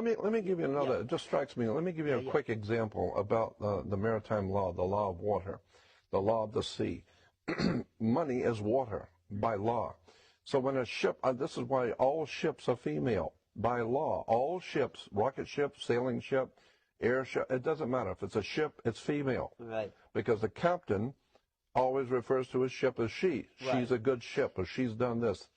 Let me give you another. Yeah. It just strikes me. Let me give you a Yeah. quick example about the maritime law, the law of water, the law of the sea. Money is water by law. So when a ship, this is why all ships are female by law. All ships, rocket ship, sailing ship, air ship, it doesn't matter. If it's a ship, it's female. Right. Because the captain always refers to his ship as she. Right. She's a good ship, or she's done this.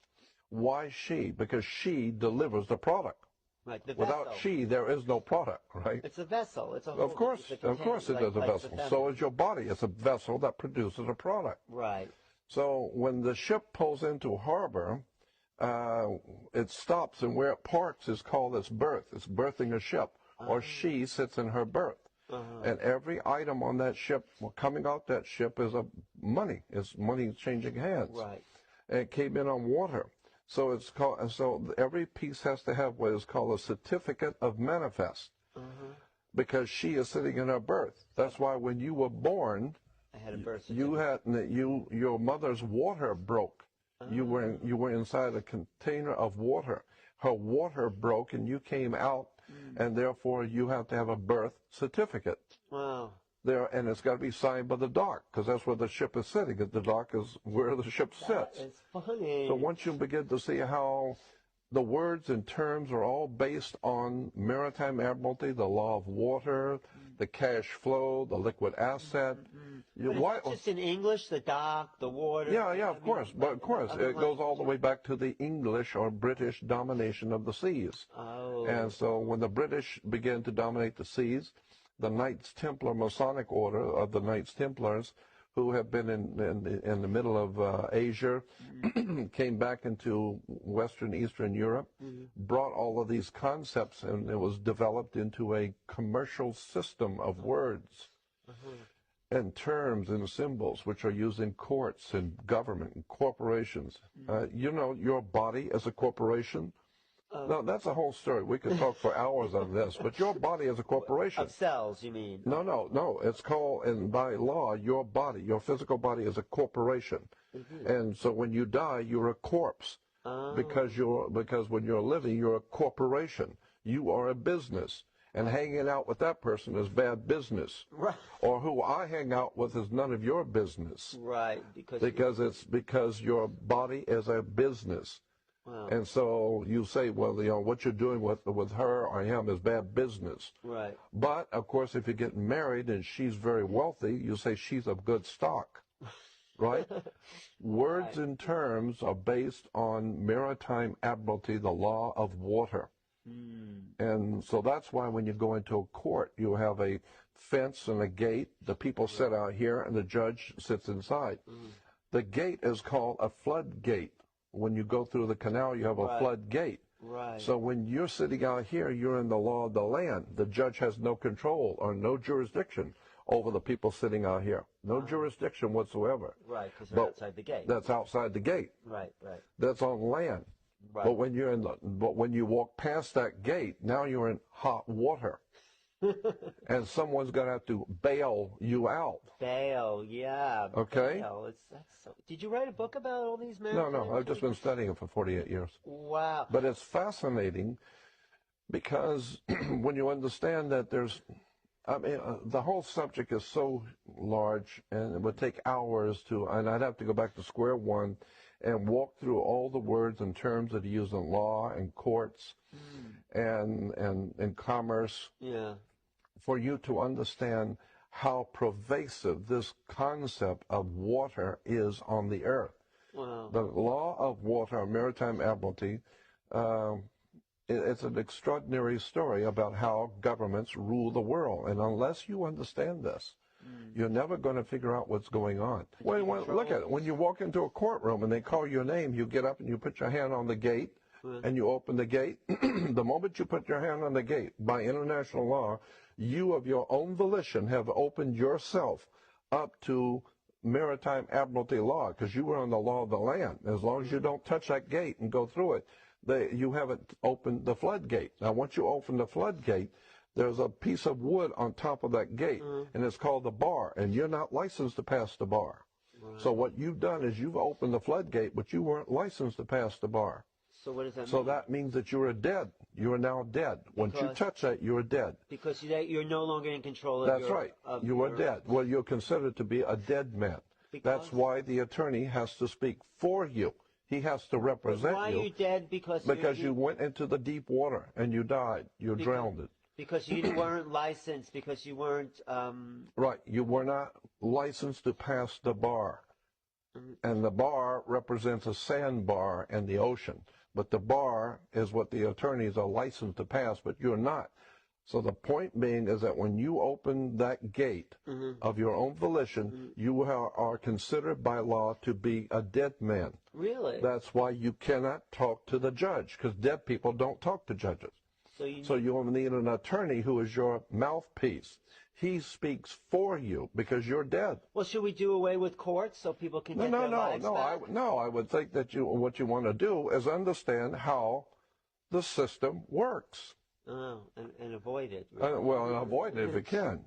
Why she? Because she delivers the product. Right. The Without vessel. she, there is no product, right? It's a vessel. It's a Of course, it is a vessel. So is your body. It's a vessel that produces a product. Right. So when the ship pulls into harbor, it stops, and where it parks is called its berth. It's berthing a ship, or she sits in her berth. And every item on that ship, coming out that ship, is money. It's money changing hands. Right. And it came in on water. So it's called. So every piece has to have what is called a certificate of manifest, because she is sitting in her berth. That's why when you were born, I had a birth certificate. your mother's water broke. You were inside a container of water. Her water broke, and you came out, and therefore you have to have a birth certificate. Wow. And it's got to be signed by the dock, because that's where the ship is sitting. The dock is where the ship sits. It's funny. So once you begin to see how the words and terms are all based on maritime admiralty, the law of water, the cash flow, the liquid asset. It's just in English, the dock, the water. Yeah, of course. But of course, it goes all the way back to the English or British domination of the seas. Oh. And so when the British began to dominate the seas, the Knights Templar Masonic Order of the Knights Templars, who have been in the middle of Asia, came back into Western, Eastern Europe, brought all of these concepts, and it was developed into a commercial system of words and terms and symbols, which are used in courts and government and corporations. Your body as a corporation. No, that's a whole story. We could talk for hours on this, but your body is a corporation. Of cells, you mean? No. It's called, and by law, your body, your physical body is a corporation. And so when you die, you're a corpse. Because when you're living, you're a corporation. You are a business. And hanging out with that person is bad business. Right. Or who I hang out with is none of your business. Right. Because your body is a business. Wow. And so you say, well, what you're doing with her or him is bad business. Right. But, of course, if you get married and she's very wealthy, you say she's of good stock. Right? Words and terms are based on maritime admiralty, the law of water. And so that's why when you go into a court, you have a fence and a gate. The people sit out here and the judge sits inside. The gate is called a floodgate. When you go through the canal, you have a floodgate. Right. So when you're sitting out here, you're in the law of the land. The judge has no control or no jurisdiction over the people sitting out here. No jurisdiction whatsoever. Right, because they're outside the gate. That's outside the gate. Right. That's on land. Right. But when you walk past that gate, now you're in hot water. And someone's going to have to bail you out. Bail, yeah. Okay. Bail. Did you write a book about all these men? No. I've just been studying it for 48 years. Wow. But it's fascinating because when you understand that the whole subject is so large, and it would take hours and I'd have to go back to square one and walk through all the words and terms that are used in law and courts and commerce. Yeah. For you to understand how pervasive this concept of water is on the earth. Wow. The law of water, maritime admiralty, it's an extraordinary story about how governments rule the world. And unless you understand this, you're never going to figure out what's going on. Look at it. When you walk into a courtroom and they call your name, you get up and you put your hand on the gate and you open the gate. The moment you put your hand on the gate, by international law, you of your own volition have opened yourself up to maritime admiralty law, because you were on the law of the land. As long as you don't touch that gate and go through it, you haven't opened the floodgate. Now, once you open the floodgate, there's a piece of wood on top of that gate, and it's called the bar, and you're not licensed to pass the bar. Right. So what you've done is you've opened the floodgate, but you weren't licensed to pass the bar. So what does that So mean? that means that you are dead. You are now dead. Once you touch that, you are dead. Because you're no longer in control of That's right. You are dead. Well, you're considered to be a dead man. That's why the attorney has to speak for you. He has to represent you. Why are you dead? Because you went into the deep water and you died. You drowned. Because you weren't licensed. Because you weren't. Right. You were not licensed to pass the bar. And the bar represents a sandbar in the ocean. But the bar is what the attorneys are licensed to pass, but you're not. So the point being is that when you open that gate of your own volition, you are considered by law to be a dead man. Really? That's why you cannot talk to the judge, because dead people don't talk to judges. So you need an attorney who is your mouthpiece. He speaks for you because you're dead. Well, should we do away with courts so people can get their lives back? I would think that what you want to do is understand how the system works. Oh, and avoid it. Really. Well, and avoid it if you can.